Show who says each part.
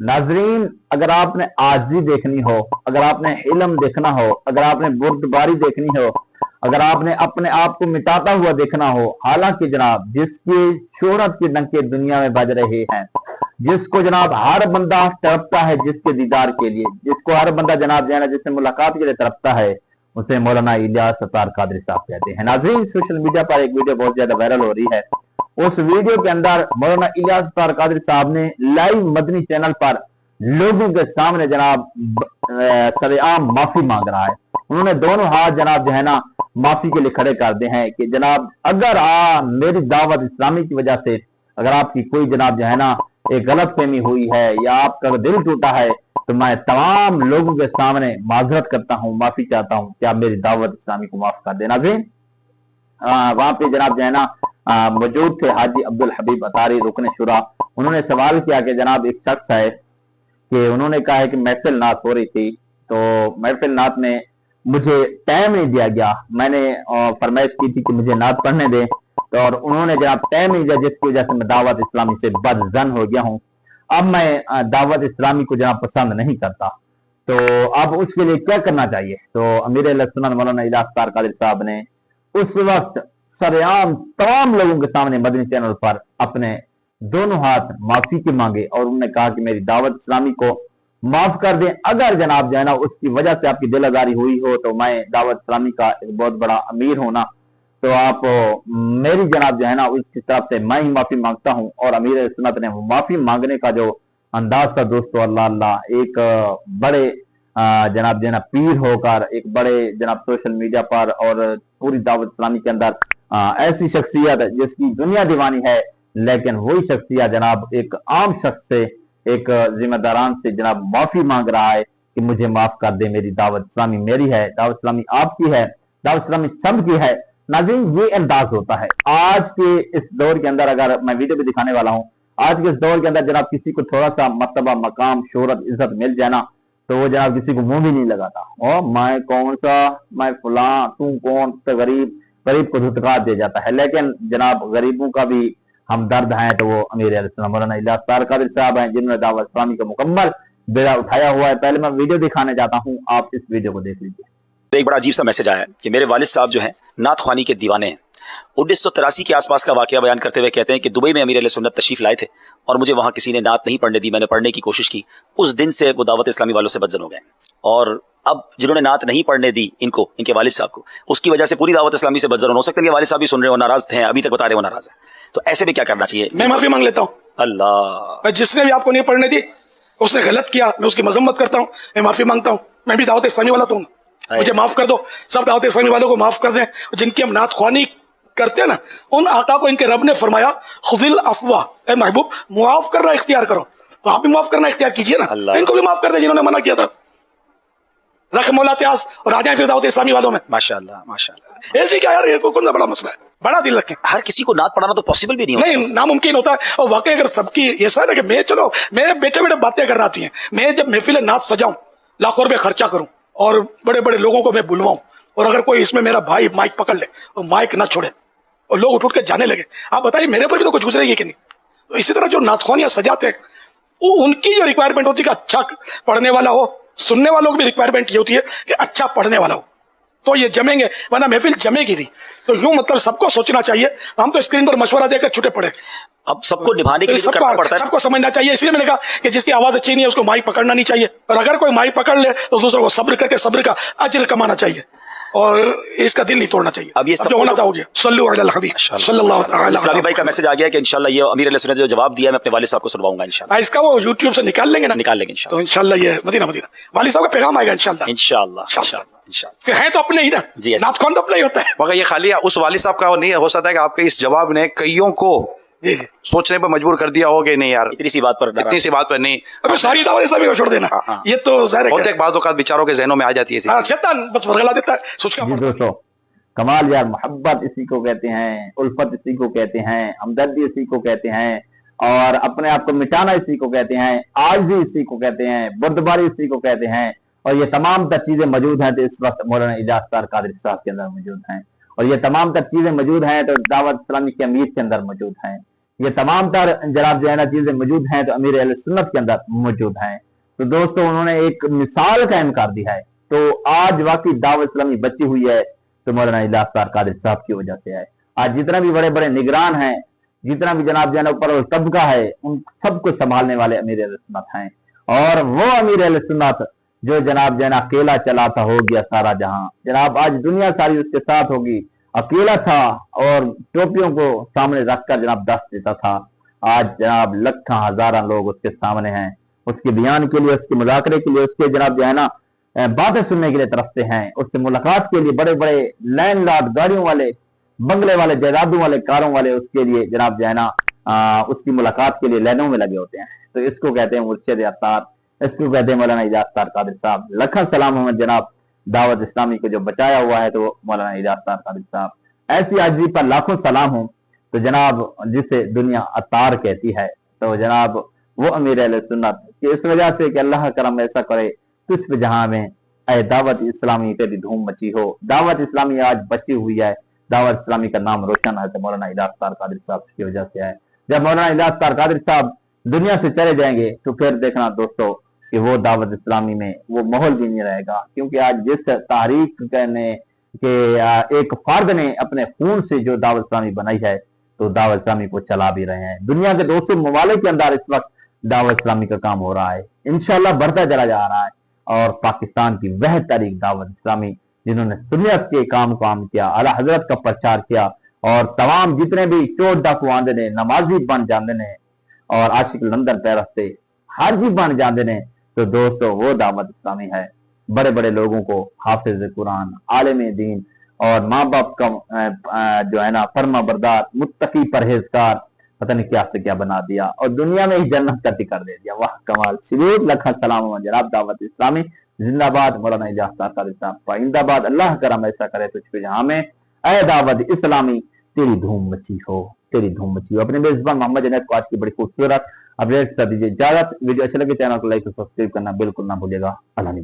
Speaker 1: नाजरीन, अगर आपने आजी देखनी हो, अगर आपने इल्म देखना हो, अगर आपने बुर्दबारी देखनी हो, अगर आपने अपने आप को मिटाता हुआ देखना हो, हालांकि जनाब जिसकी शोहरत के डंके दुनिया में बज रहे हैं, जिसको जनाब हर बंदा तड़पता है जिसके दीदार के लिए, जिसको हर बंदा जनाब जो है ना जिससे मुलाकात के लिए तड़पता है, उसे मौलाना इलियास सत्तार कादरी साहब कहते हैं। नाज़रीन, सोशल मीडिया पर एक वीडियो बहुत ज्यादा वायरल हो रही है। उस वीडियो के अंदर मौलाना इलियास सत्तार कादरी साहब ने लाइव मदनी चैनल पर लोगों के सामने जनाब सरेआम माफी मांग रहा है। उन्होंने दोनों हाथ जनाब जो है ना माफी के लिए खड़े कर दे हैं कि जनाब अगर मेरी दावत इस्लामी की वजह से अगर आपकी कोई जनाब जो है ना एक गलत फहमी हुई है या आपका दिल टूटा है, तो मैं तमाम लोगों के सामने माजरत करता हूँ, माफी चाहता हूँ कि आप मेरी दावत इस्लामी को माफ कर देना। वहां पे जनाब जो है ना मौजूद थे हाजी अब्दुल हबीब अतारी रुकने शुरा। उन्होंने सवाल किया कि जनाब एक शख्स है कि उन्होंने कहा है कि महफिल नात हो रही थी, तो महफिल नात में मुझे टाइम नहीं दिया गया, मैंने फरमाइश की थी कि मुझे नात पढ़ने दें, तो और उन्होंने जनाब टाइम नहीं दिया, जिसकी वजह से मैं दावत इस्लामी से बदजन हो गया हूं। अब मैं दावत इस्लामी को जनाब पसंद नहीं करता, तो अब उसके लिए क्या करना चाहिए? तो अमीर अहले सुन्नत मौलाना इलियास सत्तार कादरी साहब ने उस वक्त सरेआम तमाम लोगों के सामने मदनी चैनल पर अपने दोनों हाथ माफी के मांगे और उन्होंने कहा कि मेरी दावत इस्लामी को माफ कर दें। अगर जनाब जो है ना उसकी वजह से आपकी दिल आजारी हुई हो, तो मैं दावत इस्लामी का एक बहुत बड़ा अमीर होना, तो आप मेरी जनाब जो है ना उसकी तरफ से मैं ही माफी मांगता हूं। और अमीर सुन्नत ने माफी मांगने का जो अंदाज था दोस्तों, अल्लाह अल्लाह, एक बड़े जनाब जो है ना पीर होकर एक बड़े जनाब सोशल मीडिया पर और पूरी दावत इस्लामी के अंदर ऐसी शख्सियत जिसकी दुनिया दीवानी है, लेकिन वही शख्सियत जनाब एक आम शख्स से, एक जिम्मेदारान से जनाब माफी मांग रहा है कि मुझे माफ कर दे, मेरी दावत इस्लामी मेरी है, दावत इस्लामी आपकी है, दावत इस्लामी सबकी है। नाज़रीन, ये अंदाज होता है आज के इस दौर के अंदर। अगर मैं वीडियो भी दिखाने वाला हूं, आज के इस दौर के अंदर जनाब किसी को थोड़ा सा मर्तबा, मकाम, शोहरत, इज्जत मिल जाए ना, तो वो जनाब किसी को मुंह भी नहीं लगाता। और मैं कौन सा, मैं फुला, तू कौन, तो गरीब को धुतकार दे जाता है। लेकिन जनाब गरीबों का भी हमदर्द हैं, तो वो अमीर अहले सुन्नत मौलाना इलियास सत्तार कादरी साहब हैं, जिन्होंने दावत इस्लामी का मुकम्मल बेड़ा उठाया हुआ है। पहले मैं वीडियो दिखाने जाता हूं, आप इस वीडियो को देख लीजिए।
Speaker 2: एक बड़ा अजीब सा मैसेज आया है कि मेरे वालिद साहब जो हैं नात ख्वानी के दीवाने हैं। 1983 के आसपास का वाकया बयान करते हुए कहते हैं कि दुबई में अमीर अहले सुन्नत तशरीफ लाए थे और मुझे वहां किसी ने नात नहीं पढ़ने दी, मैंने पढ़ने की कोशिश की। उस दिन से वो दावत इस्लामी वालों से बदजन हो गए और अब जिन्होंने नात नहीं पढ़ने दी इनको, इनके वालिद साहब को, उसकी वजह से पूरी दावत इस्लामी से बदजन हो सकता है कि वालिद साहब भी सुन रहे हो, नाराज थे, अभी तक बता रहे हो नाराज है। तो ऐसे में क्या करना चाहिए?
Speaker 3: मैं माफी मांग लेता हूँ।
Speaker 2: अल्लाह,
Speaker 3: मैं जिसने भी आपको नहीं पढ़ने दी, उसने गलत किया, मैं उसकी मजम्मत करता हूँ, मैं माफी मांगता हूँ। मैं भी दावत इस्लामी वाला तो हूँ, मुझे माफ कर दो। सब दावत इस्लामी वालों को माफ कर दें जिनकी हम नात ख्वानी करते हैं ना। उन आका को इनके रब ने फरमाया खुदिल अफवा, ए महबूब मुआफ करना इख्तियार करो, तो आप भी माफ करना इख्तियार कीजिए ना। इनको भी माफ कर दे जिन्होंने मना किया था। रख मौला त्यास और आ जाए फिर दावत इस्लामी वालों में।
Speaker 2: माशाअल्लाह माशाअल्लाह।
Speaker 3: ऐसे क्या यार, ये कौन सा बड़ा मसला है, बड़ा दिल रखें।
Speaker 2: हर किसी को नात पढ़ाना तो पॉसिबल भी नहीं होता,
Speaker 3: नहीं, नामुमकिन होता है। और वाकई अगर सबकी ऐसा है कि मैं, चलो मेरे बेटे बेटे बातें करना आती हैं, मैं जब महफिल नात सजाऊं, लाखों रुपए खर्चा करूं और बड़े बड़े लोगों को मैं बुलवाऊं, और अगर कोई इसमें मेरा भाई माइक पकड़ ले और माइक ना छोड़े और लोग उठ के जाने लगे, आप बताइए मेरे पर भी तो कुछ गुजरेगी कि नहीं? तो इसी तरह जो नातख्वानियां सजाते हैं, वो उनकी जो रिक्वायरमेंट होती है कि अच्छा पढ़ने वाला हो, सुनने वालों की भी रिक्वायरमेंट ये होती है कि अच्छा पढ़ने वाला हो, तो ये जमेंगे, वरना महफिल जमेगी नहीं। तो यूं मतलब सबको सोचना चाहिए, हम तो स्क्रीन पर मशवरा देकर छुटे पड़े।
Speaker 2: अब सबको निभाने के लिए तो करना पड़ता है,
Speaker 3: सबको समझना चाहिए। इसलिए मैंने कहा कि जिसकी आवाज अच्छी नहीं है उसको माइक पकड़ना नहीं चाहिए, और अगर कोई माइक पकड़ ले तो दूसरों को सब्र करके सब्र का अज्र कमाना चाहिए और इसका दिल नहीं तोड़ना चाहिए।
Speaker 2: अब ये सब
Speaker 3: जो होना था हो गया। सल्लल्लाहु अलैहि हबीब सल्लल्लाहु अलैहि वसल्लम।
Speaker 2: इस्लामी भाई का मैसेज आ गया कि इंशाल्लाह ये अमीर अहले सुन्नत जो जवाब दिया मैं अपने वालिद साहब को सुनवाऊंगा इंशाल्लाह।
Speaker 3: इसका वो यूट्यूब से निकाल लेंगे ना,
Speaker 2: निकाल लेंगे इंशाल्लाह।
Speaker 3: तो इंशाल्लाह ये मदीना वालिद साहब का पैगाम आएगा इंशाल्लाह
Speaker 2: इंशाल्लाह।
Speaker 3: फिर है तो अपने ही ना, नात कौन तो अपना ही होता है।
Speaker 4: मगर ये खाली उस वालिद साहब का नहीं हो सकता है कि आपके इस जवाब ने कईयों को
Speaker 3: जी
Speaker 4: सोचने पर मजबूर कर दिया हो कि नहीं यार
Speaker 2: इतनी सी बात पर नहीं।
Speaker 3: अबे सारी दावत इस्लामी को छोड़ देना, ये तो जाहिर है।
Speaker 4: बहुत एक बात औकात बेचारों के जहनों में आ जाती है,
Speaker 3: शैतान बस वर्गला देता है सोच का।
Speaker 1: दोस्तों, कमाल यार, मोहब्बत इसी को कहते हैं, उल्फत इसी को कहते हैं, हमदर्दी इसी को कहते हैं, और अपने आप को मिटाना इसी को कहते हैं, आजिज़ी इसी को कहते हैं, बुर्दबारी इसी को कहते हैं। और ये तमाम तर चीजें मौजूद हैं तो इस वक्त मौलाना इलियास सत्तार कादरी साहब के अंदर मौजूद हैं, और ये तमाम तर चीजें मौजूद हैं तो दावत इस्लामी के अमीर के अंदर मौजूद हैं। یہ تمام تر جناب جو ہے نا چیزیں موجود ہیں تو امیر اہل سنت کے اندر موجود ہیں. تو دوستو انہوں نے ایک مثال قائم کر دی ہے. تو آج واقعی دعوت اسلامی بچی ہوئی ہے تو مولانا الیاس طاہر قادری صاحب کی وجہ سے ہے. آج جتنا بھی بڑے بڑے نگران ہیں, جتنا بھی جناب جو ہے نا اوپر طبقہ ہے, ان سب کو سنبھالنے والے امیر اہل سنت ہیں. اور وہ امیر اہل سنت جو جناب جو ہے نا اکیلا چلا تھا ہو گیا سارا جہاں. جناب آج دنیا ساری اس کے ساتھ ہوگی, اکیلا تھا اور ٹوپیوں کو سامنے رکھ کر جناب دست دیتا تھا. آج جناب لکھاں ہزاراں لوگ اس کے سامنے ہیں, اس کے بیان کے لیے, اس کے مذاکرے کے لیے, اس کے جناب جو ہے نا باتیں سننے کے لیے ترستے ہیں. اس سے ملاقات کے لیے بڑے بڑے لینڈ لارڈ گاڑیوں والے, بنگلے والے, جائیدادوں والے, کاروں والے اس کے لیے جناب جو ہے نا اس کی ملاقات کے لیے لینوں میں لگے ہوتے ہیں. تو اس کو کہتے ہیں مرشد اطہار, اس کو کہتے ہیں مولانا الیاس طاہر قادری صاحب. لکھاں سلام ہوں جناب دعوت اسلامی کو جو بچایا ہوا ہے تو وہ مولانا الیاس طاہر قادری صاحب. ایسی عاجزی پر لاکھوں سلام ہوں. تو جناب جسے دنیا اطہار کہتی ہے تو جناب وہ امیر اہل سنت کہ اس وجہ سے کہ اللہ کرم ایسا کرے تجھ پہ جہاں میں اے دعوت اسلامی تیری دھوم مچی ہو. دعوت اسلامی آج بچی ہوئی ہے. دعوت اسلامی کا نام روشن ہے تو مولانا الیاس طاہر قادری صاحب کی وجہ سے ہے. جب مولانا الیاس طاہر قادری صاحب دنیا سے چلے جائیں گے تو پھر دیکھنا دوستو کہ وہ دعوت اسلامی میں وہ ماحول بھی نہیں رہے گا. کیونکہ آج جس تحریک نے کہ ایک فرد نے اپنے خون سے جو دعوت اسلامی بنائی ہے تو دعوت اسلامی کو چلا بھی رہے ہیں. دنیا کے 200 ممالک کے اندر اس وقت دعوت اسلامی کا کام ہو رہا ہے, انشاءاللہ بڑھتا چلا جا رہا ہے. اور پاکستان کی وہ تاریخ دعوت اسلامی جنہوں نے سنت کے کام کیا, اعلیٰ حضرت کا پرچار کیا, اور تمام جتنے بھی چور ڈاکو آندے نے, نمازی بن جاندے نے اور عاشق لندن پہ رستے حاجی بن جاندے نے, تو دوستو وہ دعوت اسلامی ہے. بڑے بڑے لوگوں کو حافظ قرآن, عالم دین اور ماں باپ کا جو ہے نا فرما بردار, متقی, پرہیزگار, پتہ نہیں کیا سے کیا بنا دیا اور دنیا میں ہی جنت کا ٹکر دے دیا. واہ کمال. شریف لکھا سلام جناب دعوت اسلامی زندہ باد. مولانا الیاس طاہر قادری صاحب پائندہ باد. اللہ کرم ایسا کرے تجھ پہ جہاں میں اے دعوت اسلامی تیری دھوم مچی ہو, تیری دھوم مچی ہو. اپنے میزبان محمد جنید کو آج کی بڑی خوبصورت اپڈیٹ کر دیجیے. اجازت. ویڈیو اچھا لگے چینل کو لائک اور سبسکرائب کرنا بالکل نہ بھولیے گا. اللہ نے